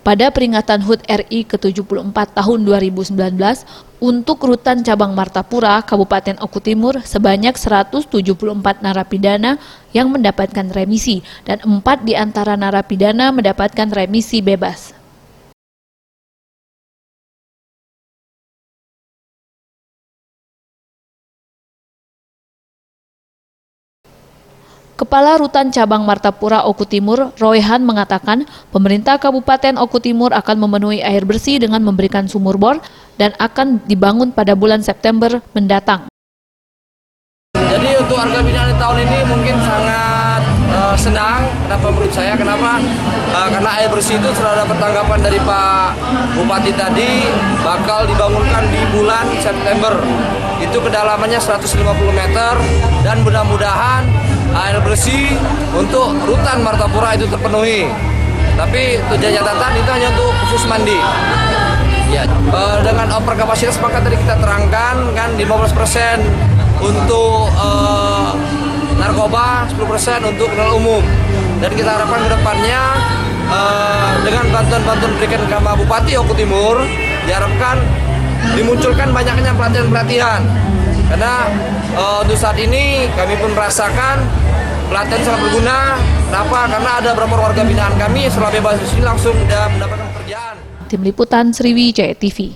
pada peringatan HUT RI ke-74 tahun 2019 untuk rutan cabang Martapura, Kabupaten Oku Timur sebanyak 174 narapidana yang mendapatkan remisi dan 4 di antara narapidana mendapatkan remisi bebas. Kepala Rutan Cabang Martapura Oku Timur, Royhan mengatakan, pemerintah Kabupaten Oku Timur akan memenuhi air bersih dengan memberikan sumur bor dan akan dibangun pada bulan September mendatang. Jadi untuk warga binaan tahun ini mungkin sangat senang. Kenapa menurut saya? Kenapa? Karena air bersih itu sudah dapat tanggapan dari Pak Bupati tadi bakal dibangunkan di bulan September. Itu kedalamannya 150 meter dan mudah-mudahan air bersih untuk rutan Martapura itu terpenuhi. Tapi tujuan catatan itu hanya untuk khusus mandi. Ya, dengan over kapasitas maka tadi kita terangkan kan 15% untuk narkoba, 10% untuk kendaraan umum. Dan kita harapkan ke depannya dengan bantuan-bantuan berikan ke Bupati Oku Timur diharapkan dimunculkan banyaknya pelatihan-pelatihan. Karena untuk saat ini kami pun merasakan pelatihan sangat berguna. Kenapa? Karena ada beberapa warga binaan kami setelah bebas di sini langsung sudah mendapatkan pekerjaan. Tim Liputan Sriwijaya TV.